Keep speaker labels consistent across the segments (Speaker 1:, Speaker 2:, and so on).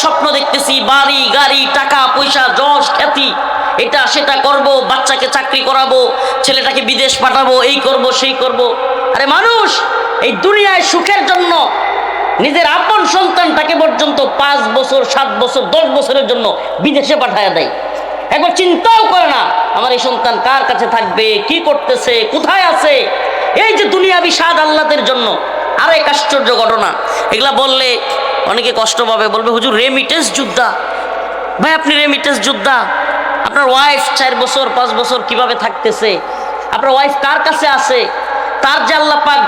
Speaker 1: স্বপ্ন দেখতেছি, বাড়ি গাড়ি টাকা পয়সা যশ খ্যাতি, এটা সেটা করব, বাচ্চাকে চাকরি করাবো, ছেলেটাকে বিদেশ পাঠাবো, এই করব সেই করব। আরে মানুষ এই দুনিয়ায় সুখের জন্য নিজের আপন সন্তানটাকে পর্যন্ত 5 বছর 7 বছর 10 বছরের জন্য বিদেশে পাঠায় দেয়। একবার চিন্তাও করে না আমার এই সন্তান কার কাছে থাকবে, কি করতেছে, কোথায় আছে। এই যে দুনিয়াবি স্বাদ আল্লাদের জন্য। আর এক আশ্চর্য ঘটনা, এগুলা বললে অনেকে কষ্ট পাবে, বলবে হুজুর রেমিটেন্স যোদ্ধা। ভাই আপনি রেমিটেন্স যোদ্ধা, আপনার ওয়াইফ 4 বছর 5 বছর কিভাবে থাকতেছে, আপনার ওয়াইফ কার কাছে আছে, তার যে আল্লাহ পাক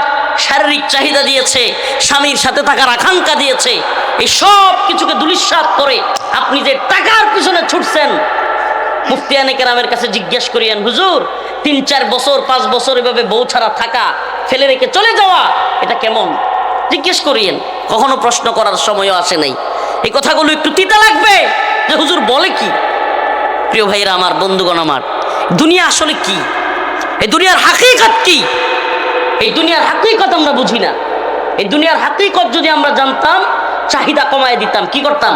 Speaker 1: শারীরিক চাহিদা দিয়েছে, স্বামীর সাথে থাকার আকাঙ্ক্ষা দিয়েছে, এই সব কিছুকে ধূলিসাৎ করে আপনি যে টাকার পিছনে ছুটছেন। মুফতিয়ানে কেরামের কাছে জিজ্ঞেস করিয়েন, হুজুর 3-4 বছর 5 বছর এভাবে বউ ছাড়া থাকা, ফেলে রেখে চলে যাওয়া, এটা কেমন? জিজ্ঞেস করিয়েন। কখনো প্রশ্ন করার সময়ও আসে নাই। এই কথাগুলো একটু তিতা লাগবে যে হুজুর বলে কি। প্রিয় ভাইরা আমার, বন্ধুগণ আমার, দুনিয়া আসলে কি, এই দুনিয়ার হাকিকত কি? এই দুনিয়ার হাকিকত আমরা বুঝি না। এই দুনিয়ার হাকিকত যদি আমরা জানতাম, চাহিদা কমায় দিতাম। কি করতাম?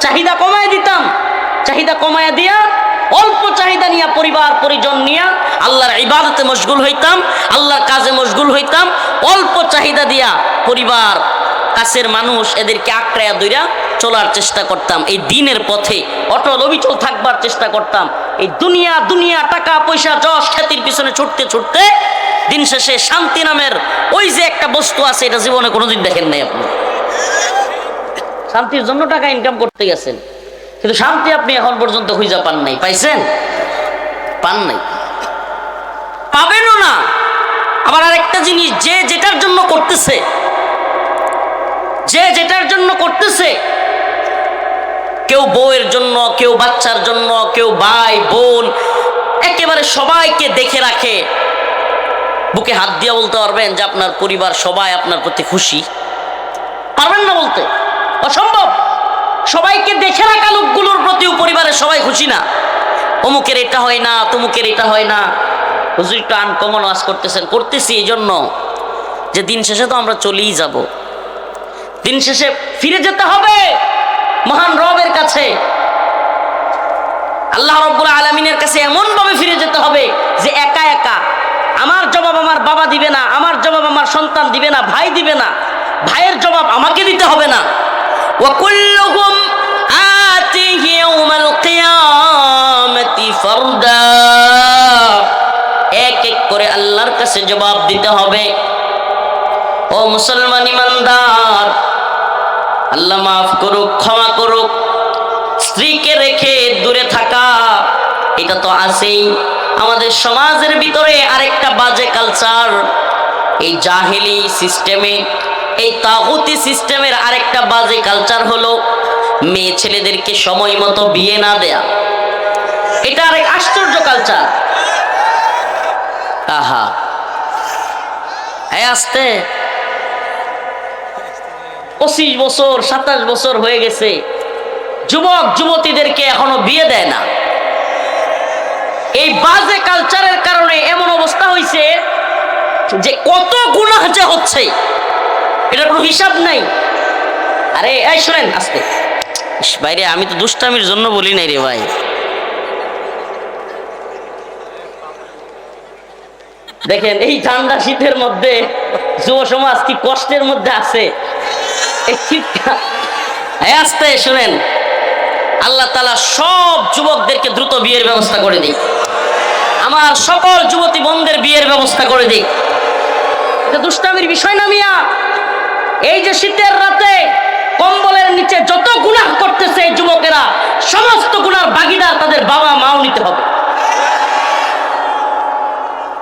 Speaker 1: চাহিদা কমায় দিতাম। চাহিদা কমায় দিয়া অল্প চাহিদা নিয়ে পরিবার পরিজন নিয়ে আল্লাহর ইবাদতে মশগুল হইতাম, আল্লাহর কাজে মশগুল হইতাম। অল্প চাহিদা দিয়া পরিবার, কাছের মানুষ, এদেরকে আঁকড়ায়া ধইরা চলার চেষ্টা করতাম। এই দিনের পথে অটল অবিচল থাকবার চেষ্টা করতাম। এই দুনিয়া দুনিয়া টাকা পয়সা যশ খ্যাতির পিছনে ছুটতে ছুটতে দিন শেষে শান্তি নামের ওই যে একটা বস্তু আছে, এটা জীবনে কোনোদিন দেখেন নাই আপনি। শান্তির জন্য টাকা ইনকাম করতে গেছেন, কিন্তু শান্তি আপনি এখন পর্যন্ত খুঁজে পান নাই। পাইছেন? পান নাই, পাবেনও না। আবার আরেকটা জিনিস, যে যেটার জন্য করতেছে, যে যেটার জন্য করতেছে, কেউ বউয়ের জন্য, কেউ বাচ্চার জন্য, কেউ ভাই বোন, একেবারে সবাইকে দেখে রাখে। বুকে হাত দিয়ে বলতে পারবেন যে আপনার পরিবার সবাই আপনার প্রতি খুশি? পারবেন না বলতে, অসম্ভব। সবাইকে দেখে রাখা লোকগুলোর প্রতিও পরিবারের সবাই খুশি না। অমুকের এটা হয় না, তমুকের এটা হয় না। হুজুর একটু আনকমন ওয়াজ করতেছেন, করতেছি এই জন্য যে দিন শেষে তো আমরা চলেই যাব। দিন শেষে ফিরে যেতে হবে মহান রবের কাছে, আল্লাহ রাব্বুল আলামিনের কাছে। এমন ভাবে ফিরে যেতে হবে যে একা একা আমার জবাব আমার বাবা দিবে না, আমার জবাব আমার সন্তান দিবে না, ভাই দিবে না, ভাইয়ের জবাব আমাকে দিতে হবে না। ওয়া কুল্লুহুম আতিহি ইয়াউমাল কিয়ামাতি ফারদা, এক এক করে আল্লাহর কাছে জবাব দিতে হবে। ও মুসলমান ইমানদার, আল্লাহ মাফ করুক, ক্ষমা করুক। স্ত্রীকে রেখে দূরে থাকা, এটা তো আছেই আমাদের সমাজের ভিতরে। আরেকটা বাজে কালচার, এই জাহেলি সিস্টেমে, এই তাগুতি সিস্টেমের আরেকটা বাজে কালচার হলো মেয়ে ছেলেদেরকে সময় মতো বিয়ে না দেয়া। এটা আরেক আশ্চর্য কালচার। আহা, আসতে 25 বছর 27 বছর হয়ে গেছে, যুবক যুবতীদেরকে এখনো বিয়ে দেয় না। এই বাজে কালচারের কারণে এমন অবস্থা হয়েছে যে কত গুনাহ যে হচ্ছে, এটার কোনো হিসাব নাই। আরে এই শুনেন আস্তে, বাইরে আমি তো দুষ্টামির জন্য বলি নাই রে ভাই। দেখেন এই ঠান্ডা শীতের মধ্যে যুব সমাজ কি কষ্টের মধ্যে আছে। আস্তে শুনেন, আল্লাহ তাআলা সব যুবকদেরকে দ্রুত বিয়ের ব্যবস্থা করে দিই, আমার সকল যুবতী বোনদের বিয়ের ব্যবস্থা করে দিই। এটা দুষ্টামির বিষয় না মিয়া। এই যে শীতের রাতে কম্বলের নিচে যত গুনাহ করতেছে এই যুবকেরা, সমস্ত গুনার ভাগীদার তাদের বাবা মাও নিতে হবে।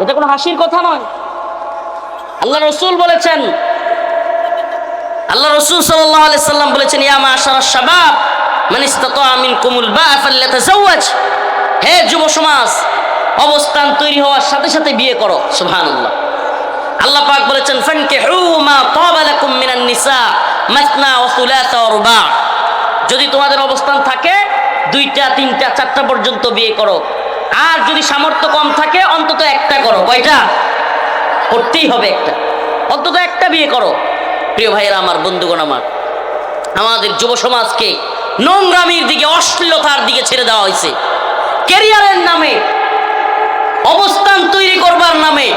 Speaker 1: এটা কোনো হাসির কথা নয়। আল্লাহ রাসূল বলেছেন, আল্লাহ রাসূল সাল্লাল্লাহু আলাইহি সাল্লাম বলেছেন, ইয়া মাশারাশ শাবাব মান ইসতাতা মিনকুমুল বা'a ফালইতাযাওয়াজ। হে যুব সমাজ, অবস্থান তৈরি হওয়ার সাথে সাথে বিয়ে করো। সুবহানাল্লাহ। আল্লাহ পাক বলেছেন, ফানকিহু মা তাবা লাকুম মিনান নিসা মাসনা ওয়া সুলাসা ওয়া রুবা'। যদি তোমাদের অবস্থান থাকে 2টা 3টা 4টা পর্যন্ত বিয়ে করো, আর যদি সামর্থ্য কম থাকে অন্তত একটা করো। কয়টা? করতেই হবে একটা, অন্তত একটা বিয়ে করো। প্রিয় ভাইয়েরা আমার, বন্ধুগণ আমার, আমাদের যুব সমাজকে নোংরামির দিকে, অশ্লীলতার দিকে ছেড়ে দেওয়া হয়েছে। ক্যারিয়ারের নামে, অবস্থান তৈরি করবার নামে,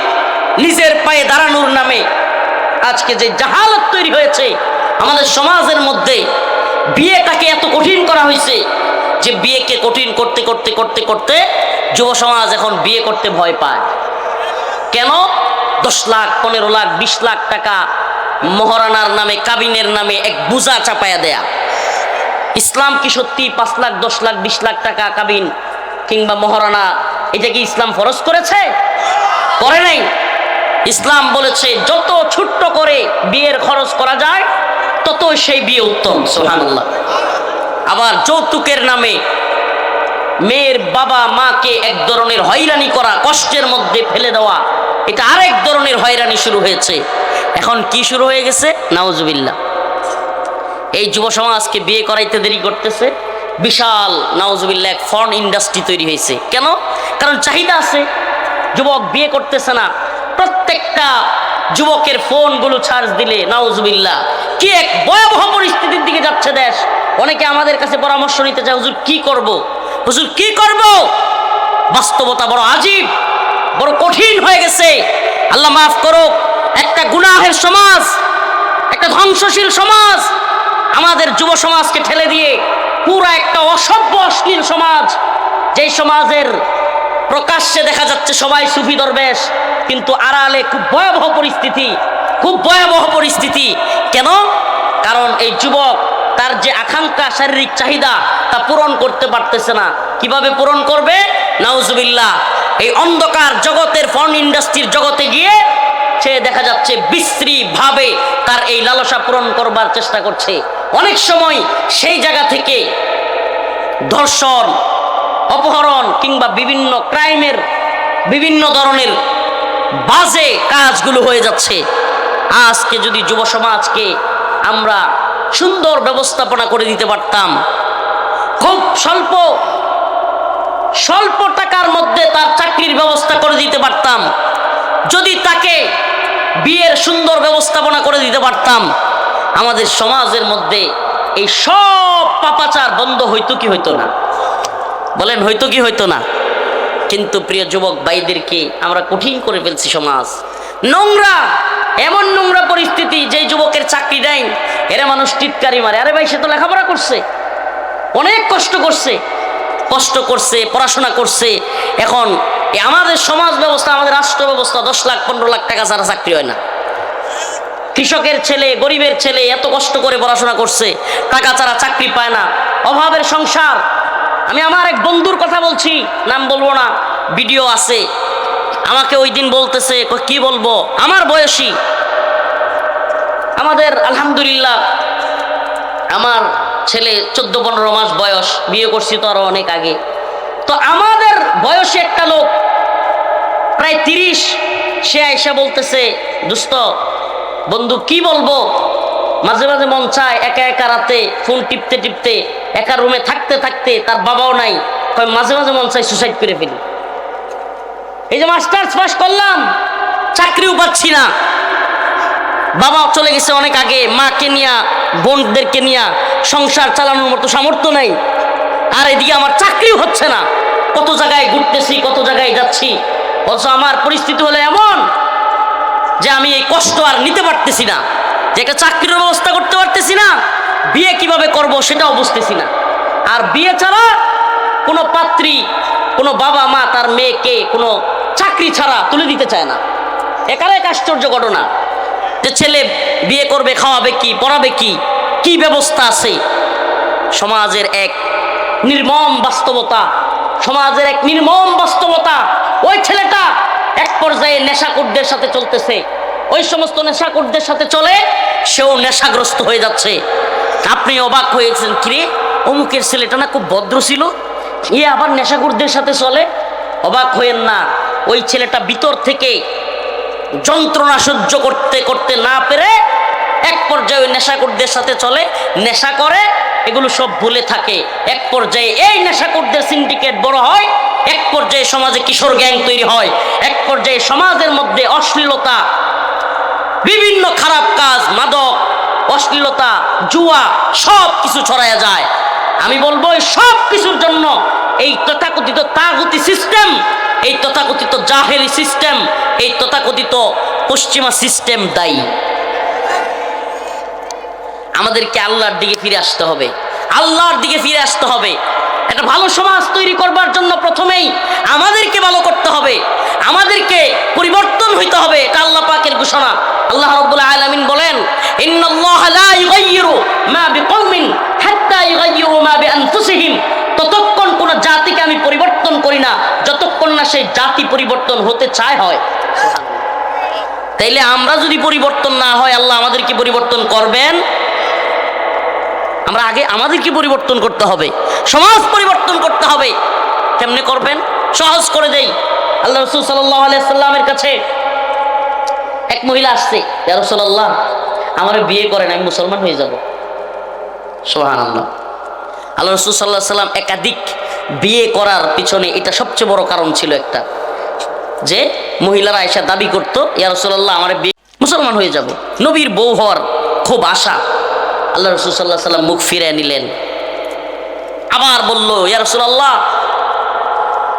Speaker 1: নিজের পায়ে দাঁড়ানোর নামে আজকে যে জাহালত তৈরি হয়েছে আমাদের সমাজের মধ্যে, বিয়েটাকে এত কঠিন করা হয়েছে যে বিয়েকে কঠিন করতে করতে করতে করতে যুব সমাজ এখন বিয়ে করতে ভয় পায়। কেন? 10 লাখ, 15 লাখ, 20 লাখ টাকা মহারানার নামে, কাবিনের নামে এক বোঝা চাপায়া দেয়া। ইসলাম কি সত্যি 5 লাখ, 10 লাখ, 20 লাখ টাকা কাবিন কিংবা মহারানা এটা কি ইসলাম ফরজ করেছে? করে নাই। ইসলাম বলেছে যত ছোট্ট করে বিয়ের খরচ করা যায় ততই সেই বিয়ে উত্তম। সুবহানাল্লাহ। আবার যৌতুকের নামে মেয়ের বাবা মাকে এক ধরনের হয়রানি করা, কষ্টের মধ্যে ফেলে দেওয়া, এটা আরেক ধরনের হয়রানি শুরু হয়েছে। এখন কি শুরু হয়ে গেছে? নাউজুবিল্লাহ। এই যুব সমাজকে বিয়ে করাইতে দেরি করতেছে, বিশাল নাউজুবিল্লাহ এক ফর্ন ইন্ডাস্ট্রি তৈরি হয়েছে। কেন? কারণ চাহিদা আছে, যুবক বিয়ে করতেছে না। প্রত্যেকটা যুবকের ফোনগুলো চার্জ দিলে নাউজুবিল্লাহ কি এক ভয়াবহ পরিস্থিতির দিকে যাচ্ছে দেশ। অনেকে আমাদের কাছে পরামর্শ নিতে চায়, হুজুর কি করব, হুজুর কি করব। বাস্তবতা বড় আজীব, বড় কঠিন হয়ে গেছে। আল্লাহ মাফ করুক, একটা গুনাহের সমাজ, একটা ধ্বংসশীল সমাজ আমাদের যুব সমাজকে ঠেলে দিয়ে পুরা একটা অসভ্য অশ্লীল সমাজ, যেই সমাজের প্রকাশ্যে দেখা যাচ্ছে সবাই সুফি দরবেশ, কিন্তু আড়ালে খুব ভয়াবহ পরিস্থিতি, খুব ভয়াবহ পরিস্থিতি। কেন? কারণ এই যুবক তার যে আকাঙ্ক্ষা, শারীরিক চাহিদা তা পূরণ করতে পারতেছে না। কিভাবে পূরণ করবে? নাউজুবিল্লাহ এই অন্ধকার জগতের ফর্ন ইন্ডাস্ট্রির জগতে গিয়ে সে দেখা যাচ্ছে বিশ্রী ভাবে তার এই লালসা পূরণ করবার চেষ্টা করছে। অনেক সময় সেই জায়গা থেকে ধর্ষণ, অপহরণ কিংবা বিভিন্ন ক্রাইমের বিভিন্ন ধরনের বাজে কাজগুলো হয়ে যাচ্ছে। আজকে যদি যুব সমাজকে আমরা সুন্দর ব্যবস্থাপনা করে দিতে পারতাম, খুব স্বল্প স্বল্প টাকার মধ্যে তার চাকরির ব্যবস্থা করে দিতে পারতাম, যদি তাকে বিয়ের সুন্দর ব্যবস্থাপনা করে দিতে পারতাম, আমাদের সমাজের মধ্যে এই সব পাপাচার বন্ধ হইতো কি হইতো না? বলেন হইতো কি হইতো না? কিন্তু প্রিয় যুবক ভাইদেরকে আমরা কঠিন করে ফেলছি সমাজ। নোংরা, এমন নোংরা পরিস্থিতি যে যুবকের চাকরি নাই, এরা মানুষ টিটকারি মারে। আরে ভাই, সে তো লেখাপড়া করছে, অনেক কষ্ট করছে, পড়াশোনা করছে। এখন আমাদের সমাজ ব্যবস্থা, আমাদের রাষ্ট্র ব্যবস্থা 10 লাখ 15 লাখ টাকা ছাড়া চাকরি হয় না। কৃষকের ছেলে, গরিবের ছেলে এত কষ্ট করে পড়াশোনা করছে, টাকা ছাড়া চাকরি পায় না, অভাবের সংসার। আমি আমার এক বন্ধুর কথা বলছি, নাম বলবো না, ভিডিও আছে। আমাকে ওই দিন বলতেছে, কি বলবো, আমার বয়সী, আমাদের আলহামদুলিল্লাহ আমার ছেলে 14-15 মাস বয়স, বিয়ে করছি তো আরো অনেক আগে। তো আমাদের বয়সী একটা লোক প্রায় 30, সে এসে বলতেছে, দোস্ত বন্ধু কি বলবো, মাঝে মাঝে মন চায় একা একা রাতে ফোন টিপতে টিপতে, একা রুমে থাকতে থাকতে, তার বাবাও নাই, মাঝে মাঝে মন চায় সুসাইড করে ফেলি। এই যে মাস্টার্স পাস করলাম, চাকরিও পাচ্ছি না, বাবা চলে গেছে অনেক আগে, মাকে নিয়া বোনদেরকে নিয়া সংসার চালানোর মতো সামর্থ্য নাই, আর এদিকে আমার চাকরিও হচ্ছে না। কত জায়গায় ঘুরতেছি, কত জায়গায় যাচ্ছি, অথচ আমার পরিস্থিতি হলো এমন যে আমি এই কষ্ট আর নিতে পারতেছি না, যে একটা চাকরির ব্যবস্থা করতে পারতেছি না, বিয়ে কিভাবে করব সেটাও বুঝতেছি না। আর বিয়ে ছাড়া কোনো পাত্রী, কোনো বাবা মা তার মেয়েকে কোনো চাকরি ছাড়া তুলে দিতে চায় না। একার এক আশ্চর্য ঘটনা যে ছেলে বিয়ে করবে, খাওয়াবে কি, পড়াবে কি, কি ব্যবস্থা আছে। সমাজের এক নির্মম বাস্তবতা, সমাজের এক নির্মম বাস্তবতা। ওই ছেলেটা এক পর্যায়ে নেশাকুরদের সাথে চলতেছে, ওই সমস্ত নেশাকুরদের সাথে চলে, সেও নেশাগ্রস্ত হয়ে যাচ্ছে। আপনি অবাক হয়েছেন, কিরে অমুকের ছেলেটা না খুব ভদ্র ছিল, এ আবার নেশাকুরদের সাথে চলে। অবাক হয়েন না, ওই ছেলেটা ভিতর থেকে যন্ত্রণা সহ্য করতে করতে না পেরে এক পর্যায়ে ওই নেশাকুরদের সাথে চলে, নেশা করে, এগুলো সব ভুলে থাকে। এক পর্যায়ে এই নেশাকুরদের সিন্ডিকেট বড় হয়, এক পর্যায়ে সমাজে কিশোর গ্যাং তৈরি হয়, এক পর্যায়ে সমাজের মধ্যে অশ্লীলতা, বিভিন্ন খারাপ কাজ, মাদক, অশ্লীলতা, জুয়া সব কিছু ছড়ায়া যায়। আমি বলবো এই সব কিছুর জন্য এই তথাকথিত তাগুতি সিস্টেম, এই তথাকথিত জাহেলি সিস্টেম, এই তথাকথিত পশ্চিমা সিস্টেম দায়ী। আমাদেরকে আল্লাহর দিকে ফিরে আসতে হবে, আল্লাহর দিকে ফিরে আসতে হবে। একটা ভালো সমাজ তৈরি করবার জন্য প্রথমেই আমাদেরকে ভালো করতে হবে, আমাদেরকে পরিবর্তন হইতে হবে। এটা আল্লাহ পাকের ঘোষণা। আল্লাহ রাব্বুল আলামিন বলেন, ইন্নাল্লাহা লা ইউগাইয়িরু মা বিকওমিন হাত্তা ইউগাইয়িরু মা বিআনফুসিহিম। ততক্ষণ কোন জাতিকে আমি পরিবর্তন করি না যতক্ষণ না সেই জাতি পরিবর্তন হতে চায় হয়। তাইলে আমরা যদি পরিবর্তন না হয় আল্লাহ আমাদেরকে পরিবর্তন করবেন? আমরা আগে আমাদেরকে পরিবর্তন করতে হবে, সমাজ পরিবর্তন করতে হবে। কেমনে করবেন? সহজ করে দেই। আল্লাহ রাসূল সাল্লাল্লাহু আলাইহি সাল্লামের কাছে এক মহিলা আসছে, ইয়া রাসূলুল্লাহ আমার বিয়ে করেন, আমি মুসলমান হয়ে যাব। সুবহানাল্লাহ। আল্লাহ রাসূল সাল্লাল্লাহু আলাইহি সাল্লাম একাধিক বিয়ে করার পিছনে এটা সবচেয়ে বড় কারণ ছিল একটা, যে মহিলারা এসে দাবি করত, ইয়া রাসূলুল্লাহ আমার বিয়ে, মুসলমান হয়ে যাব। নবীর বউ হওয়ার খুব আশা। আল্লাহ রাসূল সাল্লাল্লাহু আলাইহি সাল্লাম মুখ ফিরিয়ে নিলেন, আবার বলল, ইয়া রাসূলুল্লাহ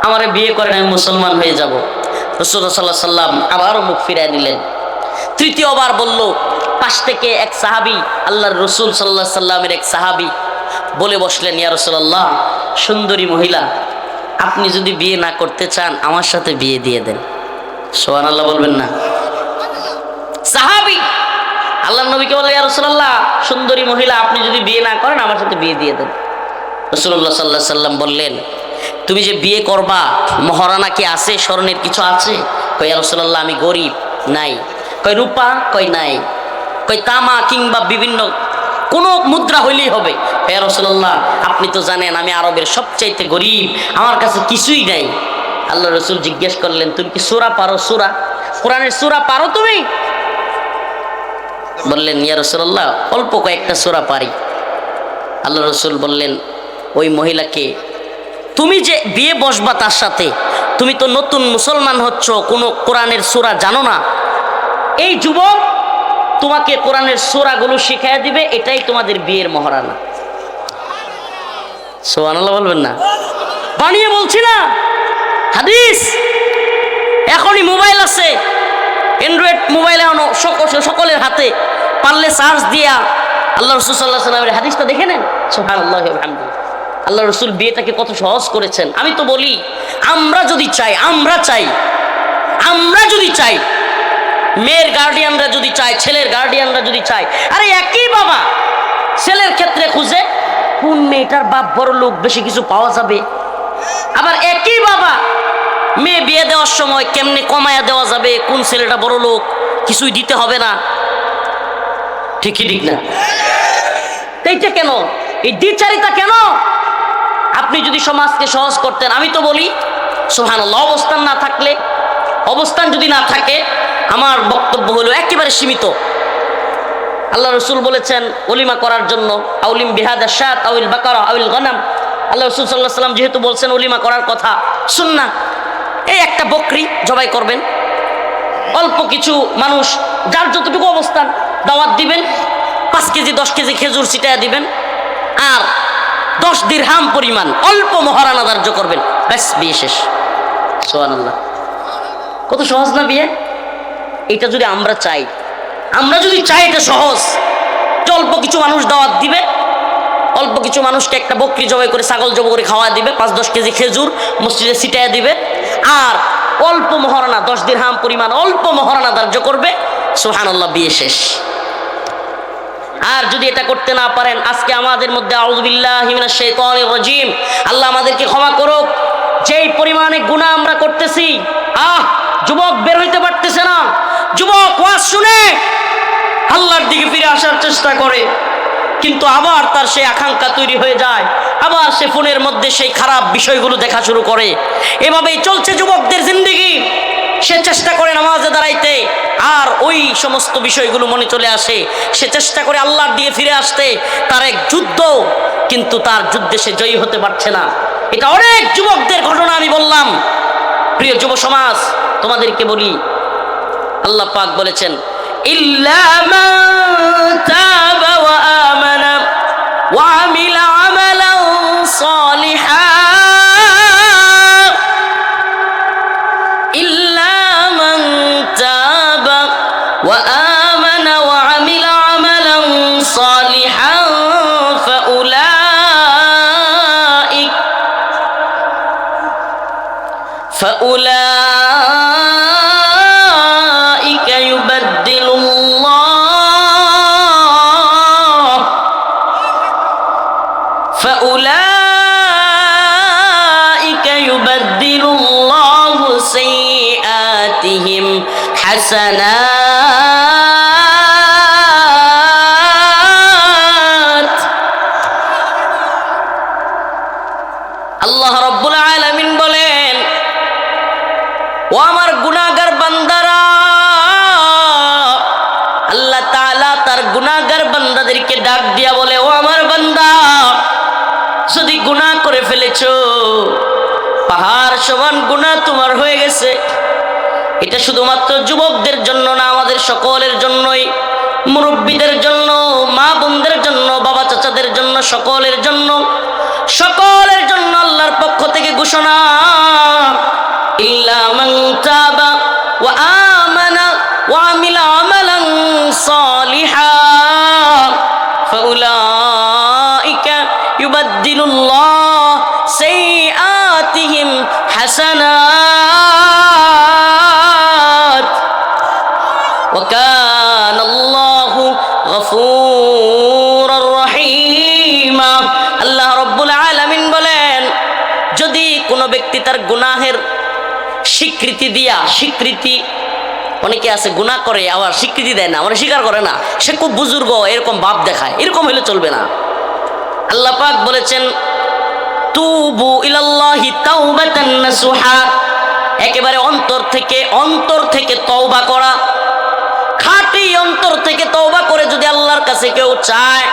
Speaker 1: আমারে বিয়ে করেন, আমি মুসলমান হয়ে যাব। রাসূলুল্লাহ সাল্লাল্লাহু আলাইহি সাল্লাম আবারও মুখ ফিরিয়ে নিলেন। তৃতীয়বার বলল, পাশ থেকে এক সাহাবী, আল্লাহর রাসূল সাল্লাল্লাহু আলাইহি সাল্লামের এক সাহাবী বলে বসলেন, ইয়া রাসূলুল্লাহ সুন্দরী মহিলা, আপনি যদি বিয়ে না করতে চান আমার সাথে বিয়ে দিয়ে দেন। সুবহানাল্লাহ বলবেন না? সাহাবী আল্লাহর নবীকে বলে, ইয়া রাসূলুল্লাহ সুন্দরী মহিলা, আপনি যদি বিয়ে না করেন আমার সাথে বিয়ে দিয়ে দেন। রাসূলুল্লাহ সাল্লাল্লাহু আলাইহি সাল্লাম বললেন, তুমি যে বিয়ে করবা মহারানা কি আছে, স্বর্ণের কিছু আছে? কই ইয়া রাসূলুল্লাহ আমি গরিব, নাই। কই রূপা? কই নাই। কই তামা কিংবা বিভিন্ন কোন মুদ্রা হইলেই হবে? ইয়া রাসূলুল্লাহ আপনি তো জানেন আমি আরবের সবচাইতে গরিব, আমার কাছে কিছুই নাই। আল্লাহ রাসূল জিজ্ঞেস করলেন, তুমি কি সূরা পারো? সূরা, কোরআনের সূরা পারো তুমি? বললেন, ইয়া রাসূলুল্লাহ অল্প কয়েকটা সূরা পারি। আল্লাহ রাসূল বললেন ওই মহিলাকে, তুমি যে বিয়ে বসবা তার সাথে, তুমি তো নতুন মুসলমান হচ্ছ, কোনো কোরআনের সূরা জানো না। এই যুবক তোমাকে কোরআনের সূরাগুলো শিখিয়ে দিবে, এটাই তোমাদের বিয়ের মহারানা। সুবহানাল্লাহ বলবেন না? বানিয়ে বলছি না, হাদিস। এখনই মোবাইল আছে, অ্যান্ড্রয়েড মোবাইল এখন সকলের হাতে, পারলে সার্চ দিয়া আল্লাহ রাসূল সাল্লাল্লাহু আলাইহি ওয়াসাল্লামের হাদিসটা দেখে নেন। সুবহানাল্লাহি ওয়া বিহামদিহি। আল্লাহ রাসূল বিয়েটাকে কত সহজ করেছেন। আমি তো বলি, আমরা যদি চাই, মেয়ের গার্ডিয়ানরা যদি চায়, ছেলের গার্ডিয়ানরা যদি চায়, আরে একই বাবা ছেলের ক্ষেত্রে খুঁজে কোন মেয়েটার বাপ বড় লোক, বেশি কিছু পাওয়া যাবে। আবার একই বাবা মেয়ে বিয়ে দেওয়ার সময় কেমনে কমায়া দেওয়া যাবে, কোন ছেলেটা বড় লোক, কিছুই দিতে হবে না। ঠিকই ঠিক না? এইটা কেন, এই দ্বিচারিতা কেন? আপনি যদি সমাজকে সহজ করতেন, আমি তো বলি সুবহানাল্লাহ, অবস্থান যদি না থাকে, আমার বক্তব্য হলো একেবারে সীমিত। আল্লাহ রাসূল বলেছেন ওলিমা করার জন্য, আউলিম বিহাদা শাত আউল বাকারা আউল গনাম। আল্লাহ রাসূল সাল্লাল্লাহু আলাইহি ওয়াসাল্লাম যেহেতু বলছেন ওলিমা করার কথা, সুন্নাহ, এই একটা বকরি জবাই করবেন, অল্প কিছু মানুষ, যার যতটুকু অবস্থান, দাওয়াত দিবেন, 5 কেজি 10 কেজি খেজুর ছিটায়া দিবেন, আর 10 দিরহাম পরিমাণ অল্প মহারানা ধার্য করবেন, ব্যাস বিয়ে শেষ। সুবহানাল্লাহ, কত সহজ না বিয়ে? এটা যদি আমরা চাই এটা সহজ। অল্প কিছু মানুষ দাওয়াত দিবে, অল্প কিছু মানুষকে একটা বকরি জবাই করে, ছাগল জবাই করে খাওয়া দিবে, 5-10 কেজি খেজুর মসজিদে ছিটায়া দিবে, আর অল্প মহারানা 10 দিরহাম পরিমাণ অল্প মহারানা ধার্য করবে। সুবহানাল্লাহ, বিয়ে শেষ। আর যদি এটা করতে না পারেন, আজকে আমাদের মধ্যে আউযু বিল্লাহি মিনাশ শাইতানির রাজীম, আল্লাহ আমাদেরকে ক্ষমা করুক, যেই পরিমাণে গুনাহ আমরা করতেছি, যুবক বের হইতে পারতেছে না, যুবক ওয়াজ শুনে আল্লাহর দিকে ফিরে আসার চেষ্টা করে, কিন্তু আবার তার সেই আকাঙ্ক্ষা তৈরি হয়ে যায়, আবার সে ফোনের মধ্যে সেই খারাপ বিষয়গুলো দেখা শুরু করে। এভাবেই চলছে যুবকদের জিন্দেগি। সে চেষ্টা করে নামাজে দাঁড়াইতে, আর ওই সমস্ত বিষয়গুলো মনে চলে আসে। সে চেষ্টা করে আল্লাহর দিকে ফিরে আসতে, তার এক যুদ্ধ, কিন্তু তার যুদ্ধে সে জয়ী হতে পারছে না। এটা অনেক যুবকদের ঘটনা আমি বললাম। প্রিয় যুব সমাজ, তোমাদেরকে বলি, আল্লাহ পাক বলেছেন ইল্লা মান তাবা ওয়া আমানা فأولئك يبدل الله سيئاتهم حسنات আল্লাহ রাব্বুল আলামিন বলেন, ও আমার গুনাহগার বান্দারা, আল্লাহ তাআলা তার গুনাহগার বান্দাদেরকে ডাক দিয়া বলে, ও আমার বান্দা, যদি গুনাহ করে ফেলেছো, পাহাড় সমান গুনাহ তোমার হয়ে গেছে, এটা শুধুমাত্র যুবকদের জন্য না, আমাদের সকলের জন্যই, মুরব্বীদের জন্য, মা বোনদের জন্য, বাবা চাচাদের জন্য, সকলের জন্য আল্লাহর পক্ষ থেকে ঘোষণা, ইল্লা মান তাবা ওয়া আমানা ওয়া আমিলা আমালান সালিহা ফাউলাইকা ইউবাদদিলুল্লাহ সাইয়্যাতিহিম হাসানাত ওয়া কানাল্লাহু গফুরুর রহিমা। আল্লাহ রাব্বুল আলামিন বলেন, যদি কোনো ব্যক্তি তার গুনাহের স্বীকৃতি দিয়া, স্বীকৃতি, অনেকে আছে গুনাহ করে আবার স্বীকৃতি দেয় না, মানে স্বীকার করে না, সে খুব বুজুর্গ, এরকম ভাব দেখায়, এরকম হলে চলবে না। আল্লাহ পাক বলেছেন, তুবু ইলাল্লাহি তাওবাতান নাসুহা, একেবারে অন্তর থেকে তওবা করা, খাঁটি অন্তর থেকে তওবা করে যদি আল্লাহর কাছে কেউ চায়,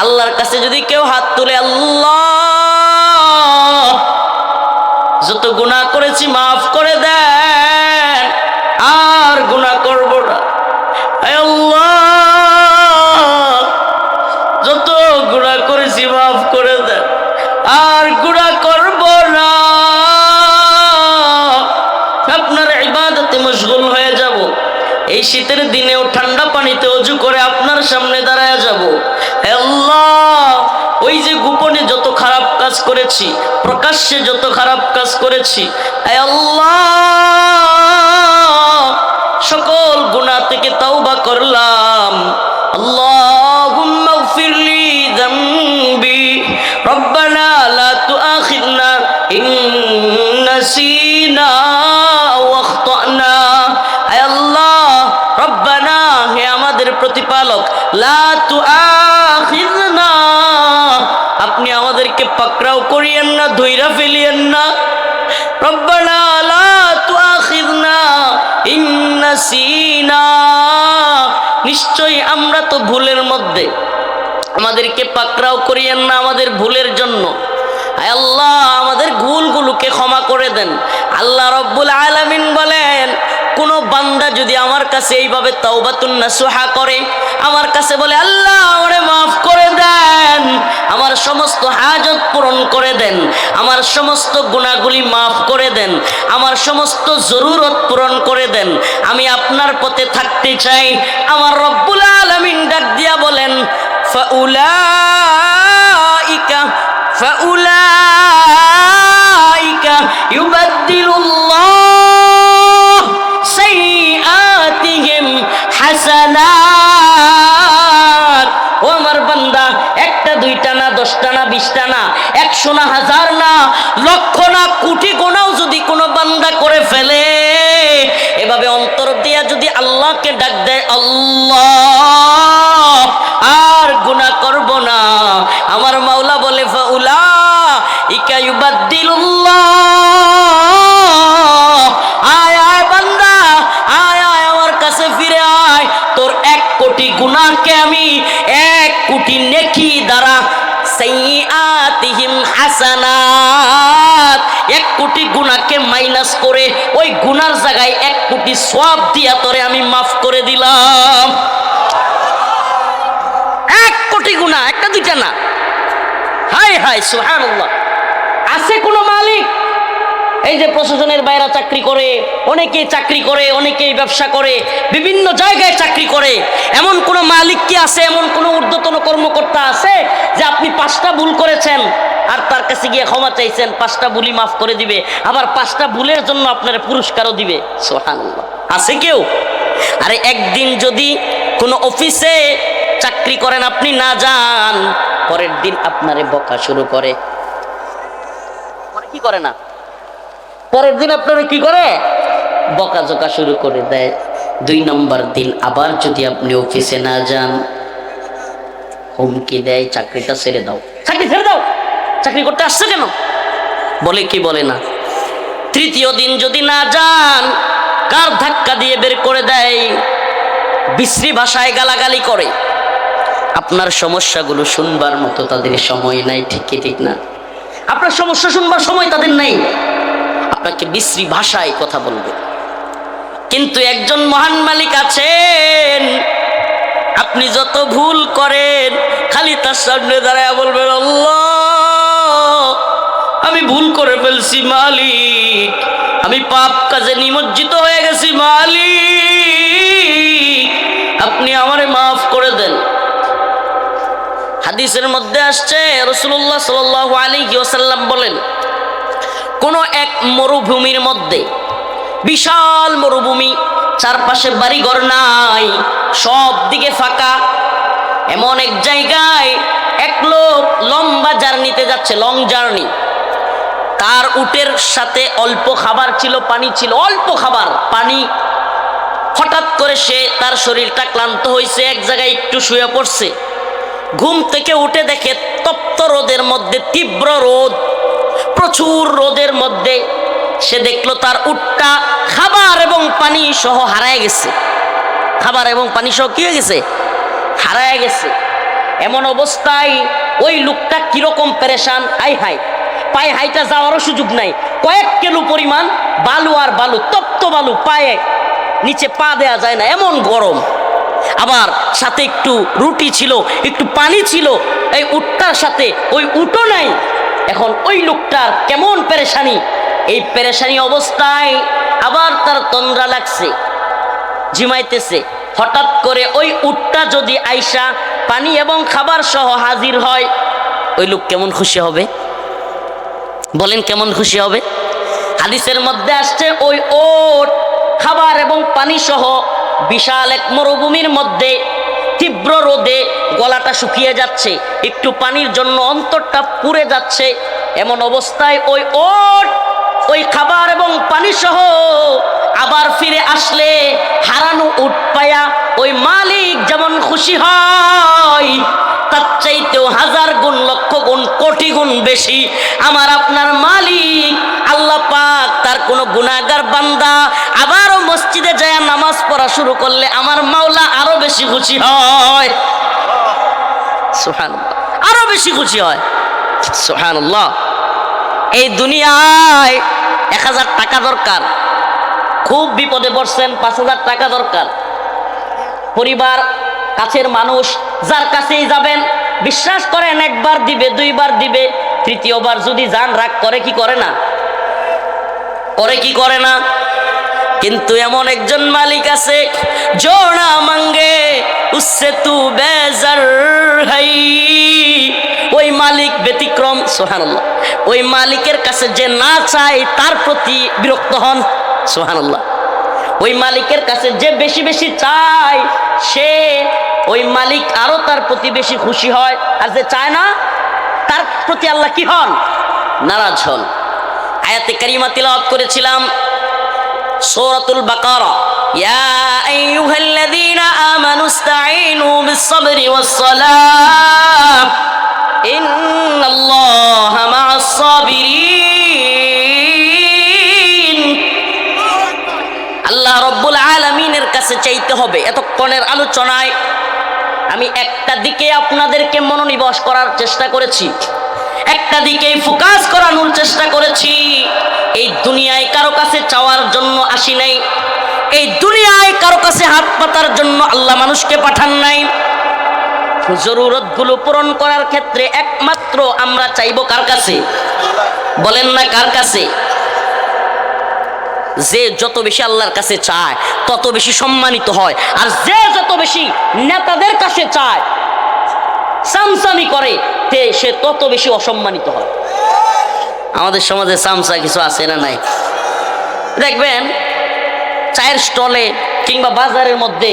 Speaker 1: আল্লাহর কাছে যদি কেউ হাত তুলে, আল্লাহ যত গুনাহ করেছি মাফ করে দেন, আর গুনাহ করব না, হে আল্লাহ যত গুনাহ করেছি মাফ করে দেন, আর গুনাহ করব না, আপনার ইবাদতে মশগুল হয়ে যাব, এই শীতের দিনেও ঠান্ডা পানিতে ওযু করে আপনার সামনে দাঁড়ায় যাব, হে আল্লাহ ওই যে গোপনে যত খারাপ কাজ করেছি, প্রকাশ্যে যত খারাপ কাজ করেছি, হে আল্লাহ সকল গুনাহ থেকে তাওবা করলাম, আল্লাহুম্মা গফিরলি যামবি রব্বানা লা তুআখিযনা ইন নাসিনা আও আখতানা। হে আল্লাহ রব্বানা, হে আমাদের প্রতিপালক, লা তুআখিযনা, আপনি আমাদেরকে পাকড়াও করিয়েন না, ধইরা ফেলিয়েন না, রব্বানা লা তুআখিযনা ইন নাসিনা, নিশ্চয়ই আমরা তো ভুলের মধ্যে, আমাদেরকে পাকড়াও করিয়েন না আমাদের ভুলের জন্য, আয় আল্লাহ আমাদের ভুলগুলোকে ক্ষমা করে দেন। আল্লাহ রাব্বুল আলামিন বলেন, কোন বান্দা যদি আমার কাছে এইভাবে তাওবাতুন নাসুহা করে, আমার কাছে বলে, আল্লাহ আমারে মাফ করে দেন, আমার সমস্ত হাজত পূরণ করে দেন, আমার সমস্ত গুনাহগুলি মাফ করে দেন, আমার সমস্ত জরুরত পূরণ করে দেন, আমি আপনার পথে থাকতে চাই, আমার রব্বুল আলামিন ডাক দিয়া বলেন, ফাউলাইকা ইউবাদদিলুল্লাহ সাইয়্যাতিহিম হাসানাত। ও আমার বান্দা, একটা দুইটা না, 10টা না, 20টা না, 100 না, 1000 না, লক্ষ না, কোটি গুনাহ যদি কোনো বান্দা করে ফেলে, এভাবে অন্তর দিয়া যদি আল্লাহকে ডাক দেয়, আল্লাহ আর গুনাহ করব না, আমার মাওলা বলে, ফাউলাইকা ইউবাদদিলুল্লাহ, আয় আয় বান্দা, আয় আয় আমার কাছে ফিরে আয়, তোর 1 কোটি গুনাহকে আমি 1 কোটি নেকি দ্বারা সাইয়্যাতিহিম হাসানাত, 1 কোটি গুনাহকে মাইনাস করে ওই গুনার জায়গায় 1 কোটি সওয়াব দিয়া তোরে আমি মাফ করে দিলাম। 1 কোটি গুনাহ, একটা দুইটা না। হায় হায় সুবহানাল্লাহ। আছে কোন মালিক, এই যে প্রশাসনের বাইরে চাকরি করে, অনেকেই চাকরি করে, অনেকেই ব্যবসা করে, বিভিন্ন জায়গায় চাকরি করে, এমন কোন মালিক কি আছে, এমন কোন ঊর্ধ্বতন কর্মকর্তা আছে যে আপনি 5টা ভুল করেছেন আর তার কাছে গিয়ে ক্ষমা চাইছেন, 5টা ভুলই মাফ করে দিবে, আবার 5টা ভুলের জন্য আপনার পুরস্কারও দিবে? সুবহানাল্লাহ, আছে কেউ? আরে একদিন যদি কোনো অফিসে চাকরি করেন, আপনি না যান, পরের দিন আপনারে বকা শুরু করে। কি করে না? পরের দিন আপনারা কি করে? বকাঝকা শুরু করে দেয়। 2 নম্বর দিন আবার যদি আপনি অফিসে না যান, হুমকি দেয়, চাকরিটা ছেড়ে দাও, চাকরি ছেড়ে দাও, চাকরি করতে আসছে কেন? বলে কি বলে না? 3য় দিন যদি না যান, কার ধাক্কা দিয়ে বের করে দেয়, বিশ্রী ভাষায় গালাগালি করে। আপনার সমস্যাগুলো শুনবার মতো তাদের সময় নাই, ঠিক কি ঠিক না? আপনার সমস্যা শুনবার সময় তাদের নাই, আপনাকে বিশ্রী ভাষায় কথা বলবে। কিন্তু একজন মহান মালিক আছেন, আপনি যত ভুল করেন খালি তার সামনে দাঁড়ায় বলবেন, আল্লাহ আমি ভুল করে ফেলছি মালিক, আমি পাপ কাজে নিমজ্জিত হয়ে গেছি মালিক, আপনি আমারে মাফ করে দেন। হাদিসের মধ্যে আসছে রাসূলুল্লাহ সাল্লাল্লাহু আলাইহি ওয়াসাল্লাম বলেন, কোন এক মরুভূমির মধ্যে, বিশাল মরুভূমি, চারপাশে বাড়িঘর নাই, সব দিকে ফাঁকা, এমন এক জায়গায় এক লোক লম্বা জার্নিতে যাচ্ছে, লং জার্নি। তার উটের সাথে অল্প খাবার ছিল, পানি ছিল, অল্প খাবার পানি। হঠাৎ করে তার শরীরটা ক্লান্ত হয়েছে, এক জায়গায় একটু শুয়ে পড়ছে। ঘুম থেকে উঠে দেখে তপ্ত রোদের মধ্যে, তীব্র রোদ, প্রচুর রোদের মধ্যে সে দেখলো তার উটটা খাবার এবং পানি সহ হারায় গেছে। খাবার এবং পানি সহ কি হয়ে গেছে? হারায় গেছে। এমন অবস্থায় ওই লোকটা কিরকম পেরেশান, হাই হাই, পায়ে হাইটা যাওয়ারও সুযোগ নাই, কয়েক কিলো পরিমাণ বালু আর বালু, তপ্ত বালু, পায়ে নিচে পা দেয়া যায় না, এমন গরম। আবার সাথে একটু রুটি ছিল, একটু পানি ছিল, এই উটটার সাথে ওই উটও নাই। এখন ওই লোকটার কেমন পেরেশানি, এই পেরেশানি অবস্থায় আবার তার তন্দ্রা লাগছে, ঝিমাইতেছে। হঠাৎ করে ওই উটটা যদি আইসা পানি এবং খাবার সহ হাজির হয়, ওই লোক কেমন খুশি হবে? বলেন কেমন খুশি হবে? হাদিসের মধ্যে আসছে ওই উট খাবার এবং পানি সহ বিশাল এক মরুভূমির মধ্যে, তীব্র রোদে গলাটা শুকিয়ে যাচ্ছে, একটু পানির জন্য অন্তরটা পুড়ে যাচ্ছে। এমন অবস্থায় ওই উট ওই খাবার এবং পানি সহ আবার ফিরে আসলে হারানো উট পায়া ওই মালিক যেমন খুশি হয়, তার চাইতেও 1000 গুণ, লক্ষ গুণ, কোটি গুণ বেশি আমার আপনার মালিক আল্লাহ পাক তার কোনো গুনাহগার বান্দা আবারও মসজিদে যায় নামাজ পড়া শুরু করলে আমার মাওলা আরো বেশি খুশি হয়। সুবহানাল্লাহ, আরো বেশি খুশি হয়। সুবহানাল্লাহ। এই দুনিয়ায় 1000 টাকা দরকার, খুব বিপদে পড়ছেন, 5000 টাকা দরকার। পরিবার, কাছের মানুষ, যার কাছেই যাবেন বিশ্বাস করেন, একবার দিবে, 2বার দিবে, 3য়বার যদি যান রাগ করে কি করে না? করে কি করে না? কিন্তু এমন একজন মালিক আছে, जो ना मांगे उससे तू बेज़र है। ওই মালিক ব্যতিক্রম। সুবহানাল্লাহ। ওই মালিকের কাছে যে না চায় তার প্রতি বিরক্ত হন। সুবহানাল্লাহ। ওই মালিকের কাছে যে বেশি বেশি চায়, সে ওই মালিক আরো তার প্রতি বেশি খুশি হয়, আর যে চায় না তার প্রতি আল্লাহ কি হন? নারাজ হন। আয়াতে কারিমা তিলাওয়াত করেছিলাম সূরাতুল বাকারা, ইয়া আইয়ুহাল্লাযীনা আমানুস্তাঈনু বিস-সাবরি ওয়াস-সালাহ ইন্নাল্লাহা মা'আস-সাবিরিন। আল্লাহ রাব্বুল আলামিনের কাছে চাইতে হবে। এতক্ষণের আলোচনায় আমি একটা দিকে আপনাদেরকে মনোনিবেশ করার চেষ্টা করেছি, একটা দিকেই ফোকাস করানোর চেষ্টা করেছি। এই দুনিয়ায় কারো কাছে চাওয়ার জন্য আসি নাই, এই দুনিয়ায় কারো কাছে হাত পাতার জন্য আল্লাহ মানুষকে পাঠান নাই। জরুরতগুলো পূরণ করার ক্ষেত্রে একমাত্র আমরা চাইবো কার কাছে? বলেন না কার কাছে? যে যত বেশি আল্লাহর কাছে চায় তত বেশি সম্মানিত হয়, আর যে যত বেশি নেতাদের কাছে চায়, সামসামি করে, সে তত বেশি অসম্মানিত হয়। আমাদের সমাজে সামসা কিছু আছে না নাই? দেখবেন চায়ের স্টলে কিংবা বাজারের মধ্যে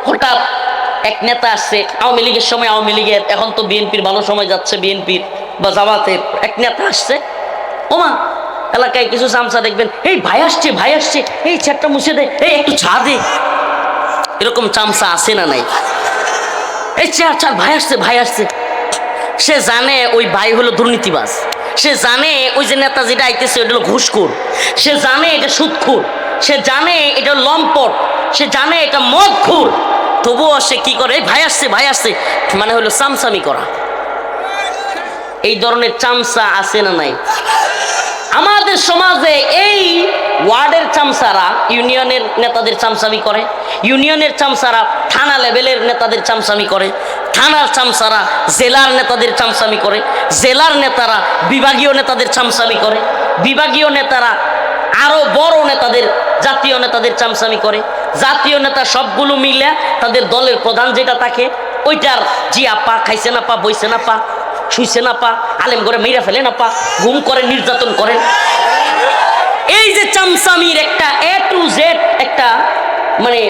Speaker 1: হঠাৎ এক নেতা আসছে, আওয়ামী লীগের সময় আওয়ামী লীগের, এখন তো বিএনপির ভালো সময় যাচ্ছে, বিএনপির বা জামাতের এক নেতা আসছে, ওমা এলাকায় কিছু চামচা দেখবেন, এই ভাই আসছে ভাই আসছে, এই চেয়ারটা মুছে দে, এই একটু চা দে। এরকম চামচা আছে না নাই? এই চেয়ার ভাই আসছে ভাই আসছে। সে জানে ওই ভাই হলো দুর্নীতিবাজ, সে জানে ওই যে নেতা যেটা আইতেছে ওটা হলো ঘুষখোর, সে জানে এটা সুদখোর, সে জানে এটা লম্পট, সে জানে এটা মদখোর, তবুও সে কি করে, ভাই আসছে ভাই আসছে, মানে হলো চামচামি করা। এই ধরনের চামচা আছে না নাই? আমাদের সমাজে এই ওয়ার্ডের চামচারা ইউনিয়নের নেতাদের চামচামি করে, ইউনিয়নের চামচারা থানা লেভেলের নেতাদের চামচামি করে, থানার চামচারা জেলার নেতাদের চামচামি করে, জেলার নেতারা বিভাগীয় নেতাদের চামচামি করে, বিভাগীয় নেতারা আরো বড় নেতাদের, জাতীয় নেতাদের চামচামি করে, জাতীয় নেতা সবগুলো মিলে তাদের দলের প্রধান যেটা থাকে ওইটার জি আপা, খাইছে না পা, বইছে না পা, শুইছে না পা, আলেম করে মেরা ফেলে না পা, ঘুম করে, নির্যাতন করেন। এই যে চামচামির একটা A to Z একটা মানে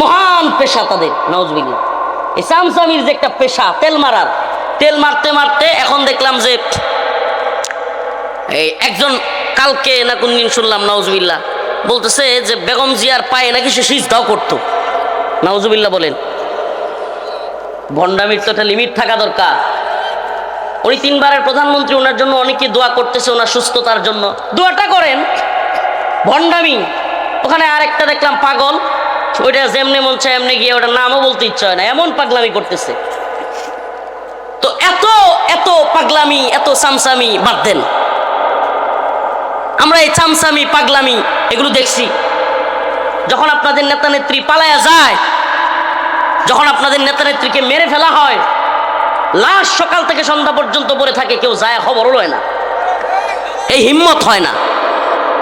Speaker 1: মহান পেশা তাদের, নাউজুবিল্লাহ। এই চামচামির যে একটা পেশা, তেল মারার, তেল মারতে মারতে এখন দেখলাম যে এই একজন কালকে না কোন দিন শুনলাম, নাউজুবিল্লাহ, বলতেছে যে বেগম জিয়ার পায়ে নাকি সে সিজদাও করতো। নাউজুবিল্লাহ বলেন। ভণ্ডামির তো একটা লিমিট থাকা দরকার। উনি 3 বারের প্রধানমন্ত্রী, ওনার জন্য অনেকে দোয়া করতেছে ওনার সুস্থতার জন্য, দোয়াটা করেন। ভণ্ডামি। ওখানে আরেকটা দেখলাম পাগল, ওইটা যেমনি মন চায় এমনি গিয়ে ওটার নামও বলতে ইচ্ছা হয় না, এমন পাগলামি করতেছে। তো এত এত পাগলামি, এত চামচামি বাদ দেন। আমরা এই চামচামি পাগলামি এগুলো দেখছি। যখন আপনাদের নেতা নেত্রী পালায়া যায়, যখন আপনাদের নেতা নেত্রীকে মেরে ফেলা হয়, লাশ সকাল থেকে সন্ধ্যা পর্যন্ত পড়ে থাকে, কেউ যায় খবরও লয় না, এই হিম্মত হয় না।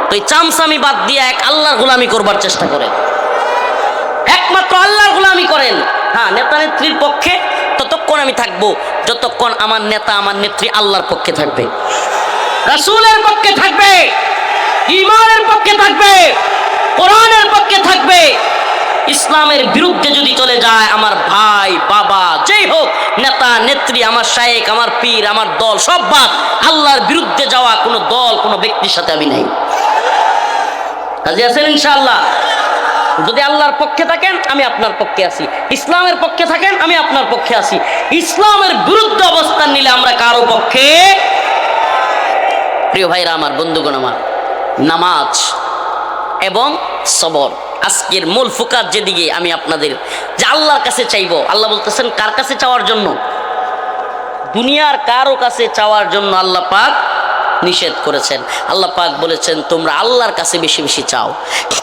Speaker 1: তো এই চামচামি বাদ দিয়ে এক আল্লাহর গোলামি করবার চেষ্টা করেন, একমাত্র আল্লাহর গোলামি করেন। হ্যাঁ, নেতা নেত্রীর পক্ষে ততক্ষণ আমি থাকবো যতক্ষণ আমার নেতা আমার নেত্রী আল্লাহর পক্ষে থাকবে, রাসূলের পক্ষে থাকবে, ঈমানের পক্ষে থাকবে, কোরআনের পক্ষে থাকবে। ইসলামের বিরুদ্ধে যদি চলে যায়, আমার ভাই বাবা যেই হোক, নেতা নেত্রী, আমার শায়েখ, আমার পীর, আমার দল সব বাদ, আল্লাহর বিরুদ্ধে যাওয়া কোনো দল কোনো ব্যক্তির সাথে আমি নাই। কাজে আছেন ইনশাআল্লাহ? যদি আল্লাহর পক্ষে থাকেন আমি আপনার পক্ষে আছি, ইসলামের পক্ষে থাকেন আমি আপনার পক্ষে আছি। ইসলামের বিরুদ্ধে অবস্থান নিলে আমরা কারো পক্ষে। প্রিয় ভাইরা আমার, বন্ধুগণ আমার, নামাজ এবং সবর আজকের মূল ফোকাস যেদিকে আমি আপনাদের, যে আল্লাহর কাছে চাইবো। আল্লাহ বলতেছেন কার কাছে চাওয়ার জন্য? দুনিয়ার কারো কাছে চাওয়ার জন্য আল্লাহ পাক নিষেধ করেছেন। আল্লাহ পাক বলেছেন তোমরা আল্লাহর কাছে বেশি বেশি চাও।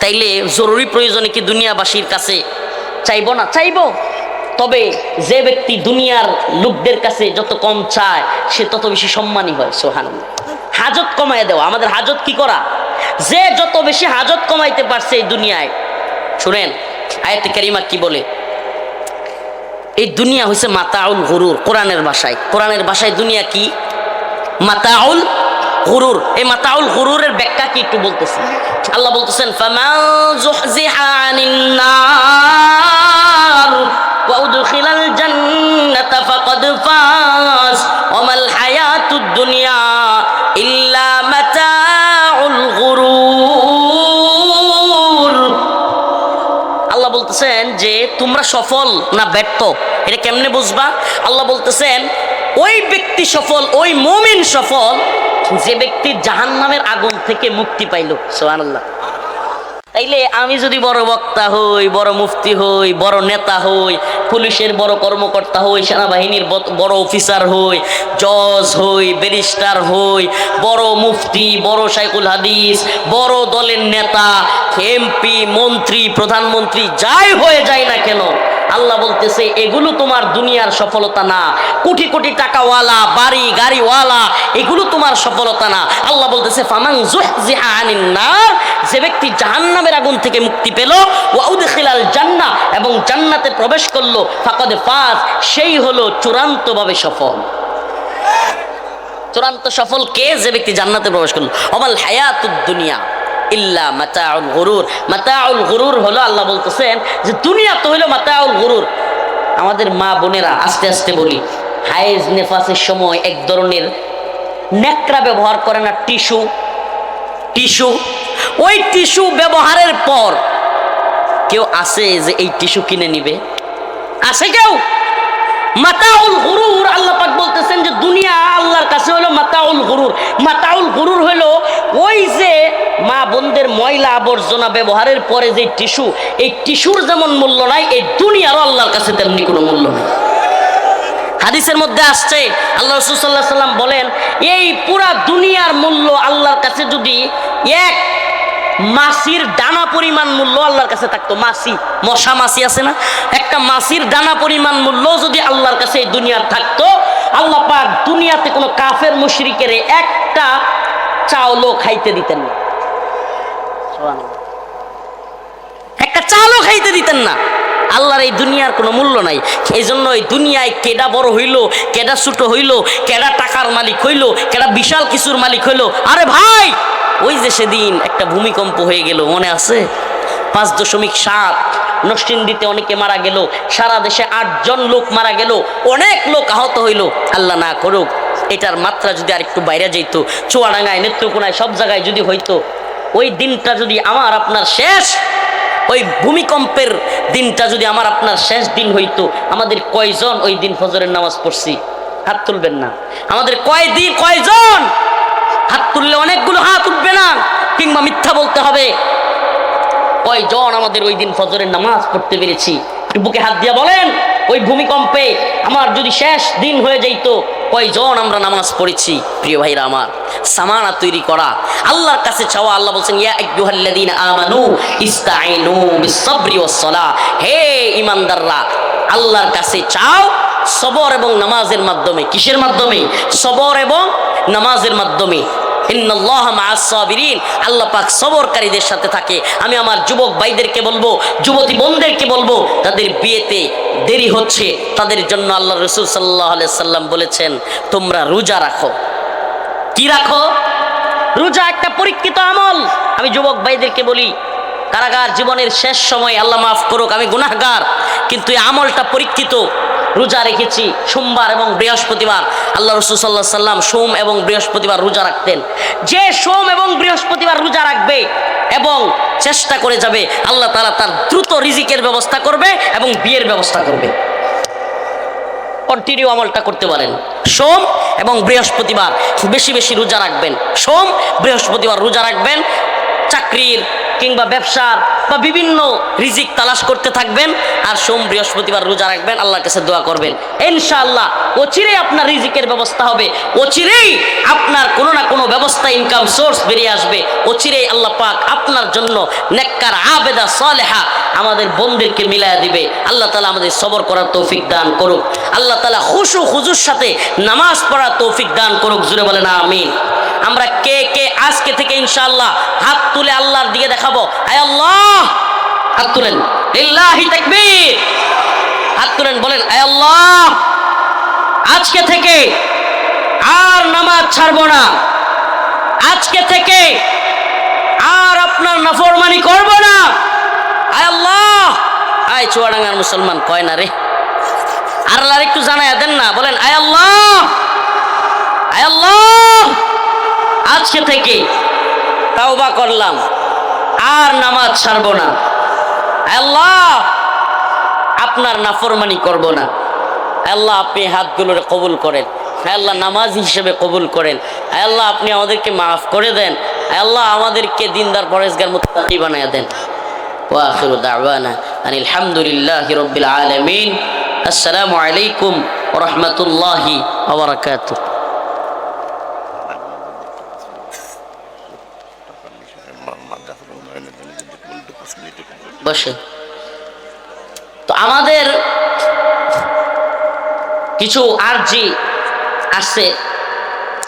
Speaker 1: তাইলে জরুরি প্রয়োজনে কি দুনিয়াবাসীর কাছে চাইবো না? চাইবো। তবে যে ব্যক্তি দুনিয়ার লোকদের কাছে যত কম চায় সে তত বেশি সম্মানী হয়। সুবহানাল্লাহ। হাজত কমায় দেওয়া, আমাদের হাজত কি করা? যে যত বেশি হাজত কমাইতে পারছে এই দুনিয়ায়। শুনেন আয়াতে কারিমা কি বলে, এই দুনিয়া হইছে মাতাউল গুরুর। কোরআনের ভাষায়, কোরআনের ভাষায় দুনিয়া কি? মাতাউল গুরুর। এই মাতাউল গুরুরের ব্যাখ্যা কি একটু বলতেছি। আল্লাহ বলতেছেন ফামান যুহজিহা আনিন নার ওয়া উদখিলাল জান্নাতা ফাকাদ ফাজ ওয়া মাল হায়াতুদ দুনিয়া ইল্লা মাতাউল গুরুর। আল্লাহ বলতেছেন যে তোমরা সফল না ব্যর্থ এটা কেমনে বুঝবা? আল্লাহ বলতেছেন ওই ব্যক্তি সফল, ওই মুমিন সফল যে ব্যক্তি জাহান্নামের আগুন থেকে মুক্তি পাইল। সুবহানাল্লাহ। তাইলে আমি যদি বড় বক্তা হই, বড় মুফতি হই, বড় নেতা হই, পুলিশের বড় কর্মকর্তা হই, সেনাবাহিনীর বড় অফিসার হই, জজ হই, ব্যারিস্টার হই, বড় মুফতি, বড় শাইখুল হাদিস, বড় দলের নেতা, এমপি, মন্ত্রী, প্রধানমন্ত্রী যাই হয়ে যায় না কেন, আল্লাহ বলতেছে এগুলো তোমার দুনিয়ার সফলতা না। কোটি কোটি টাকাওয়ালা, বাড়ি গাড়িওয়ালা, এগুলো তোমার সফলতা না। আল্লাহ বলতেছে ফামান যুহজিহা আনিন নার, যে ব্যক্তি জাহান্নামের আগুন থেকে মুক্তি পেল, ওয়া উদখিলাল জান্নাহ, এবং জান্নাতে প্রবেশ করলো, ফাকাদ ফাজ, সেই হলো চূড়ান্তভাবে সফল। চূড়ান্ত সফল কে? যে ব্যক্তি জান্নাতে প্রবেশ করলো। ওমাল হায়াতুদ দুনিয়া ইল্লা মাতাউল গুরুর। মাতাউল গুরুর হলো, আল্লাহ বলতেছেন যে দুনিয়া তো হলো মাতাউল গুরুর। আমাদের মা বোনেরা, আস্তে আস্তে বলি, হায়েজ নেফাসের সময় এক ধরনের ন্যাকড়া ব্যবহার করে না, টিস্যু। টিস্যু, ওই টিস্যু ব্যবহারের পর কেউ আসে যে এই টিস্যু কিনে নিবে? আসে কেউ? মাতাউল গুরুর, আল্লাহ পাক বলতেছেন যে দুনিয়া আল্লাহর কাছে হলো মাতাউল গুরুর। মাতাউল গুরুর হলো ওই যে মা বোনদের ময়লা আবর্জনা ব্যবহারের পরে যে টিস্যু, এই টিস্যুর যেমন মূল্য নাই, এই দুনিয়ারও আল্লাহর কাছে তেমনি কোনো মূল্য নেই। হাদিসের মধ্যে আসছে, আল্লাহ রাসূল সাল্লাল্লাহু আলাইহি ওয়াসাল্লাম বলেন, এই পুরা দুনিয়ার মূল্য আল্লাহর কাছে যদি এক মাছির দানা পরিমাণ মূল্য আল্লাহর কাছে থাকতো, মাছি, মশা মাছি আছে না, একটা মাছির দানা পরিমাণ মূল্য যদি আল্লাহর কাছে এই দুনিয়ার থাকতো, আল্লাহ পাক দুনিয়াতে কোনো কাফের মুশরিকের একটা চাউলও খাইতে দিতেন না। একটা চাউলও খাইতে দিতেন না। আল্লাহর এই দুনিয়ার কোনো মূল্য নাই। এই জন্য এই দুনিয়ায় কেডা বড় হইল, কেডা ছোট হইল, কেডা টাকার মালিক হইল, কেডা বিশাল কিছুর মালিক হইল, আরে ভাই, ওই যে সেদিন একটা ভূমিকম্প হয়ে গেল, মনে আছে? 5.7 নরসিংদীতে অনেকে মারা গেল, সারা দেশে 8 জন লোক মারা গেল, অনেক লোক আহত হইল। আল্লাহ না করুক এটার মাত্রা যদি আর একটু বাইরে যেত, চুয়াডাঙ্গায়, নেত্রকোনায়, সব জায়গায় যদি হইতো, ওই দিনটা যদি আমার আপনার শেষ, ওই ভূমিকম্পের দিনটা যদি আমার আপনার শেষ দিন হইতো, আমাদের কয়জন ওই দিন ফজরের নামাজ পড়ছি? হাত তুলবেন না। আমাদের কয়জন? হাত তুললে অনেকগুলো হাত উঠবে না, কিংবা মিথ্যা বলতে হবে। কয়জন আমাদের ওই দিন ফজরের নামাজ পড়তে পেরেছি? বুকে হাত দিয়া বলেন, ওই ভূমিকম্পে আমার যদি শেষ দিন হয়ে যাইতো, কয়জন আমরা নামাজ পড়েছি? প্রিয় ভাইরা আমার, সামানা তৈরি করা, আল্লাহর কাছে চাওয়া। আল্লাহ বলছেন, ইয়া আইয়ুহাল্লাযীনা আমানু ইসতাঈনু বিস-সাবরি ওয়াস-সালাহ, হে ঈমানদাররা, আল্লাহর কাছে চাও সবর এবং নামাজের মাধ্যমে। কিসের মাধ্যমে? সবর এবং নামাজের মাধ্যমে। ইন্নাল্লাহা মা'আস সাবিরিন, আল্লাহ পাক সবরকারীদের সাথে থাকে। আমি আমার যুবক ভাইদেরকে বলবো, যুবতী বোনদেরকে বলবো, তাদের বিয়েতে দেরি হচ্ছে, তাদের জন্য আল্লাহ রাসূল সাল্লাল্লাহু আলাইহি সাল্লাম বলেছেন, তোমরা রোজা রাখো। কি রাখো? রোজা একটা পরীক্ষিত আমল। আমি যুবক ভাইদেরকে বলি, কারাগার জীবনের শেষ সময়, আল্লাহ মাফ করুক, আমি গুনাহগার, কিন্তু এই আমলটা পরীক্ষিত। রোজা রেখেছি সোমবার এবং বৃহস্পতিবার। আল্লাহ রাসূল সাল্লাল্লাহু আলাইহি সাল্লাম সোম এবং বৃহস্পতিবার রোজা রাখতেন। যে সোম এবং বৃহস্পতিবার রোজা রাখবে এবং চেষ্টা করে যাবে, আল্লাহ তাআলা তার দ্রুত রিজিকের ব্যবস্থা করবে এবং বিয়ের ব্যবস্থা করবে। কন্টিনিউ আমলটা করতে পারেন। সোম এবং বৃহস্পতিবার বেশি বেশি রোজা রাখবেন। সোম বৃহস্পতিবার রোজা রাখবেন। চাকরির কিংবা ব্যবসার বা বিভিন্ন রিজিক তালাশ করতে থাকবেন, আর সোম বৃহস্পতিবার রোজা রাখবেন, আল্লাহর কাছে দোয়া করবেন। ইনশাআল্লাহ অচিরেই আপনার রিজিকের ব্যবস্থা হবে, অচিরেই আপনার কোনো না কোনো ব্যবস্থা, ইনকাম সোর্স বেরিয়ে আসবে। অচিরেই আল্লাহ পাক আপনার জন্য নেককার আবেদা সালেহা আমাদের বোনদেরকে মিলায়া দিবে। আল্লাহ তাআলা আমাদের সবর করার তৌফিক দান করুক। আল্লাহ তাআলা খুশু খুজুর সাথে নামাজ পড়ার তৌফিক দান করুক। জুড়ে বলেন আমিন। আমরা কে কে আজকে থেকে ইনশাআল্লাহ হাত তুলে আল্লাহর দিকে দেখাবো, আয় আল্লাহ, হাত তুলেন, লিল্লাহি তাকবীর, হাত তুলেন, বলেন আয় আল্লাহ, আজকে থেকে আর নামাজ ছাড়বো না, আজকে থেকে আর আপনার নাফরমানি করব না, আয় আল্লাহ। আয় চুয়াডাঙ্গার মুসলমান কয় না রে, আর আল্লাহর একটু জানায়া দেন না, বলেন আয় আল্লাহ, আয় আল্লাহ, আজকে থেকে তাওবা করলাম, আর নামাজ ছাড়বো না, আল্লাহ আপনার নাফরমানি করব না। আল্লাহ আপনি হাতগুলোরে কবুল করেন, আল্লাহ নামাজ হিসেবে কবুল করেন, আল্লাহ আপনি আমাদেরকে মাফ করে দেন, আল্লাহ আমাদেরকে দিনদার পরেজগার মুত্তাকি বানায়া দেন। ওয়া আখিরু দাওয়ানা আনিল হামদুলিল্লাহি রাব্বিল আলামিন। আসসালামু আলাইকুম ওয়া রাহমাতুল্লাহি ওয়া বারাকাতুহু। বসে তো আমাদের কিছু আরজি আসছে